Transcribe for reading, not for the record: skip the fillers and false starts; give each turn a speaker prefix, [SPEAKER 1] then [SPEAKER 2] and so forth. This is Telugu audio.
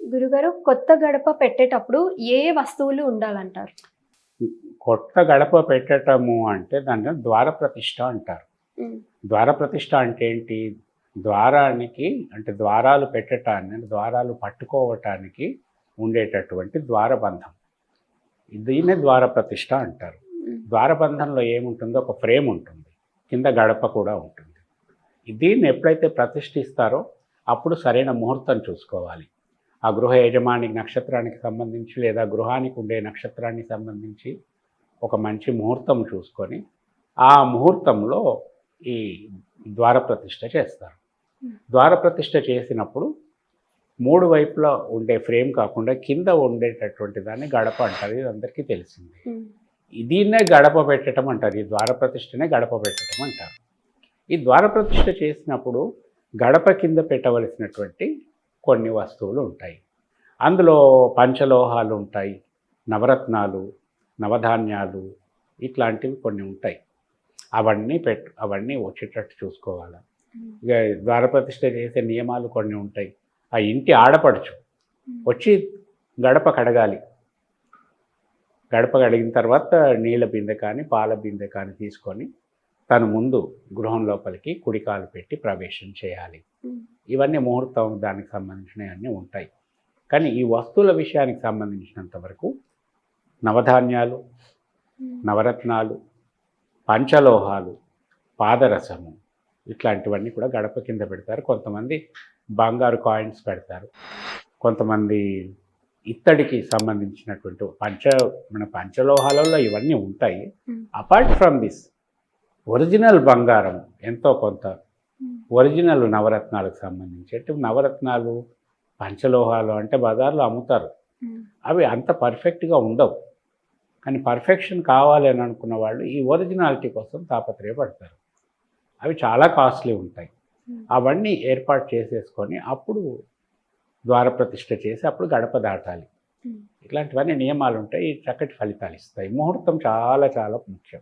[SPEAKER 1] గురుగారు కొత్త గడప పెట్టేటప్పుడు ఏ ఏ వస్తువులు ఉండాలంటారు?
[SPEAKER 2] కొత్త గడప పెట్టటము అంటే దాన్ని ద్వార ప్రతిష్ఠ అంటారు.
[SPEAKER 1] హ్మ్.
[SPEAKER 2] ద్వార ప్రతిష్ఠ అంటే ఏంటి? ద్వారానికి అంటే ద్వారాలు పెట్టటాన్ని, ద్వారాలు పట్టుకోవటానికి ఉండేటటువంటి ద్వారబంధం. దీన్నే ద్వార ప్రతిష్ఠ అంటారు.
[SPEAKER 1] హ్మ్.
[SPEAKER 2] ద్వారబంధంలో ఏముంటుందో ఒక ఫ్రేమ్ ఉంటుంది. కింద గడప కూడా ఉంటుంది. దీన్ని ఎప్పుడైతే ప్రతిష్ఠిస్తారో అప్పుడు సరైన ముహూర్తం చూసుకోవాలి. ఆ గృహ యజమాని నక్షత్రానికి సంబంధించి లేదా గృహానికి ఉండే నక్షత్రానికి సంబంధించి ఒక మంచి ముహూర్తం చూసుకొని ఆ ముహూర్తంలో ఈ ద్వార ప్రతిష్ఠ చేస్తారు. ద్వార ప్రతిష్ఠ చేసినప్పుడు 3 వైపులా ఉండే ఫ్రేమ్ కాకుండా కింద ఉండేటటువంటి దాన్ని గడప అంటారు. ఇది అందరికీ తెలిసింది.
[SPEAKER 1] హ్మ్.
[SPEAKER 2] దీన్నే గడప పెట్టడం అంటారు. ఈ ద్వార ప్రతిష్ఠనే గడప పెట్టడం అంటారు. ఈ ద్వార ప్రతిష్ఠ చేసినప్పుడు గడప కింద పెట్టవలసినటువంటి కొన్ని వస్తువులు ఉంటాయి. అందులో పంచలోహాలు ఉంటాయి, నవరత్నాలు, నవధాన్యాలు ఇట్లాంటివి కొన్ని ఉంటాయి. అవన్నీ వచ్చేటట్టు చూసుకోవాలి. ఇక ద్వారప్రతిష్ఠ చేసే నియమాలు కొన్ని ఉంటాయి. ఆ ఇంటి ఆడపడుచు వచ్చి గడప కడగాలి. గడప కడిగిన తర్వాత నీళ్ళ బిందె కానీ పాల బిందె కానీ తీసుకొని తను ముందు గృహం లోపలికి కుడికాలు పెట్టి ప్రవేశం చేయాలి. ఇవన్నీ ముహూర్తం దానికి సంబంధించినవన్నీ ఉంటాయి. కానీ ఈ వస్తువుల విషయానికి సంబంధించినంత వరకు నవధాన్యాలు, నవరత్నాలు, పంచలోహాలు, పాదరసము ఇట్లాంటివన్నీ కూడా గడప కింద పెడతారు. కొంతమంది బంగారు కాయిన్స్ పెడతారు. కొంతమంది ఇత్తడికి సంబంధించినటువంటి మన పంచలోహాలలో ఇవన్నీ ఉంటాయి. అపార్ట్ ఫ్రమ్ దిస్ ఒరిజినల్ బంగారం ఎంతో కొంత, ఒరిజినల్ నవరత్నాలకు సంబంధించి నవరత్నాలు పంచలోహాలు అంటే బజార్లో అమ్ముతారు. అవి అంత పర్ఫెక్ట్గా ఉండవు. కానీ పర్ఫెక్షన్ కావాలి అని అనుకున్న వాళ్ళు ఈ ఒరిజినాలిటీ కోసం తాపత్రయపడతారు. అవి చాలా కాస్ట్లీ ఉంటాయి. అవన్నీ ఏర్పాటు చేసేసుకొని అప్పుడు ద్వారప్రతిష్ఠ చేసి అప్పుడు గడప దాటాలి. ఇట్లాంటివన్నీ నియమాలు ఉంటాయి. చక్కటి ఫలితాలు ఇస్తాయి. ముహూర్తం చాలా చాలా ముఖ్యం.